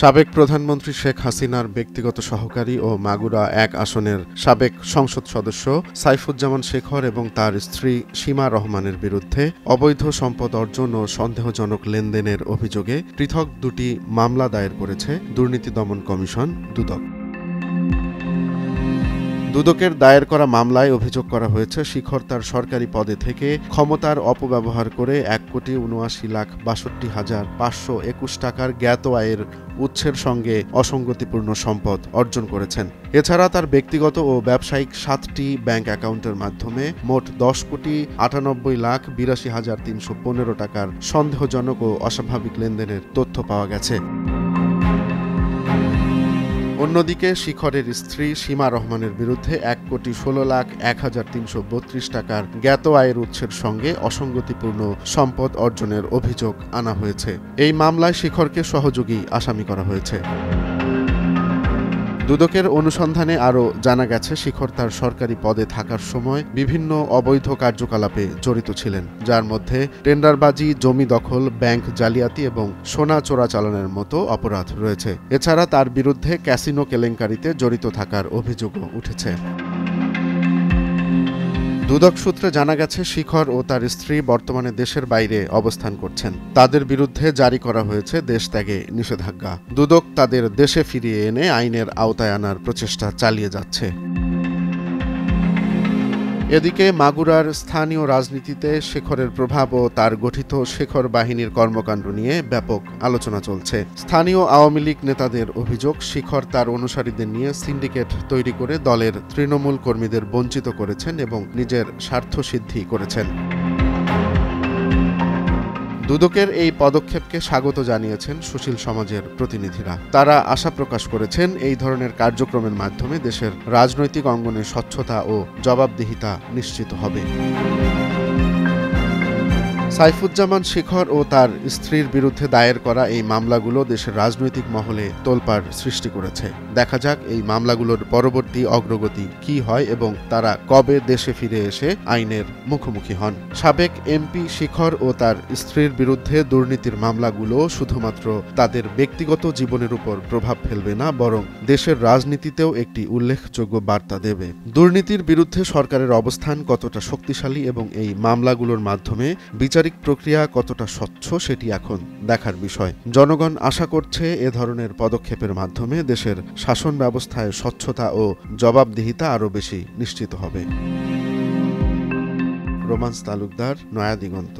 সাবেক প্রধানমন্ত্রী শেখ হাসিনার ব্যক্তিগত সহকারী ও মাগুরা ১ আসনের সাবেক সংসদ সদস্য সাইফুজ্জামান শেখর এবং তার স্ত্রী সীমা রহমানের বিরুদ্ধে অবৈধ সম্পদ অর্জন ও সন্দেহজনক লেনদেনের অভিযোগে পৃথক দুটি মামলা দায়ের করেছে দুর্নীতি দমন কমিশন দুদক। দুদকের দায়ের করা মামলায় অভিযোগ করা হয়েছে, শিখর তার সরকারি পদে থেকে ক্ষমতার অপব্যবহার করে ১,৭৯,৬২,৫২১ টাকার জ্ঞাত আয়ের উৎসের সঙ্গে অসঙ্গতিপূর্ণ সম্পদ অর্জন করেছেন। এছাড়া তার ব্যক্তিগত ও ব্যবসায়িক ৭টি ব্যাংক অ্যাকাউন্টের মাধ্যমে মোট ১০,৯৮,৮২,৩১৫ টাকার সন্দেহজনক ও অস্বাভাবিক লেনদেনের তথ্য পাওয়া গেছে। অন্যদিকে শিখরের স্ত্রী সীমা রহমানের বিরুদ্ধে ১,১৬,০১,৩৩২ টাকার জ্ঞাত আয়ের উৎসের সঙ্গে অসঙ্গতিপূর্ণ সম্পদ অর্জনের অভিযোগ আনা হয়েছে। এই মামলায় শিখরকে সহযোগী আসামি করা হয়েছে। দুদকের অনুসন্ধানে আরও জানা গেছে, শিখর তার সরকারি পদে থাকার সময় বিভিন্ন অবৈধ কার্যকলাপে জড়িত ছিলেন, যার মধ্যে টেন্ডারবাজি, জমি দখল, ব্যাংক জালিয়াতি এবং সোনা চোরাচালানের মতো অপরাধ রয়েছে। এছাড়া তার বিরুদ্ধে ক্যাসিনো কেলেঙ্কারিতে জড়িত থাকার অভিযোগও উঠেছে। দুদক সূত্রে জানা গেছে, শিখর ও তার স্ত্রী বর্তমানে দেশের বাইরে অবস্থান করছেন। তাদের বিরুদ্ধে জারি করা হয়েছে দেশত্যাগে নিষেধাজ্ঞা। দুদক তাদের দেশে ফিরিয়ে এনে আইনের আওতায় আনার প্রচেষ্টা চালিয়ে যাচ্ছে। এদিকে মাগুরার স্থানীয় রাজনীতিতে শেখরের প্রভাব ও তার গঠিত শেখর বাহিনীর কর্মকাণ্ড নিয়ে ব্যাপক আলোচনা চলছে। স্থানীয় আওয়ামী লীগ নেতাদের অভিযোগ, শিখর তার অনুসারীদের নিয়ে সিন্ডিকেট তৈরি করে দলের তৃণমূল কর্মীদের বঞ্চিত করেছেন এবং নিজের স্বার্থসিদ্ধি করেছেন। দুদকের এই পদক্ষেপকে স্বাগত জানিয়েছেন সুশীল সমাজের প্রতিনিধিরা। তারা আশা প্রকাশ করেছেন, এই ধরনের কার্যক্রমের মাধ্যমে দেশের রাজনৈতিক অঙ্গনে স্বচ্ছতা ও জবাবদিহিতা নিশ্চিত হবে। সাইফুজ্জামান শেখর ও তার স্ত্রীর বিরুদ্ধে দায়ের করা এই মামলাগুলো দেশের রাজনৈতিক মহলে তোলপাড় সৃষ্টি করেছে। দেখা যাক এই মামলাগুলোর পরবর্তী অগ্রগতি কি হয় এবং তারা কবে দেশে ফিরে এসে আইনের মুখোমুখি হন। সাবেক এমপি শিখর ও তার স্ত্রীর বিরুদ্ধে দুর্নীতির মামলাগুলো শুধুমাত্র তাদের ব্যক্তিগত জীবনের উপর প্রভাব ফেলবে না, বরং দেশের রাজনীতিতেও একটি উল্লেখযোগ্য বার্তা দেবে। দুর্নীতির বিরুদ্ধে সরকারের অবস্থান কতটা শক্তিশালী এবং এই মামলাগুলোর মাধ্যমে বিচারিক প্রক্রিয়া কতটা স্বচ্ছ সেটি এখন দেখার বিষয়। জনগণ আশা করছে, এ ধরনের পদক্ষেপের মাধ্যমে দেশের শাসন ব্যবস্থায় স্বচ্ছতা ও জবাবদিহিতা আরও বেশি নিশ্চিত হবে। রোমান্স তালুকদার, নয়া দিগন্ত।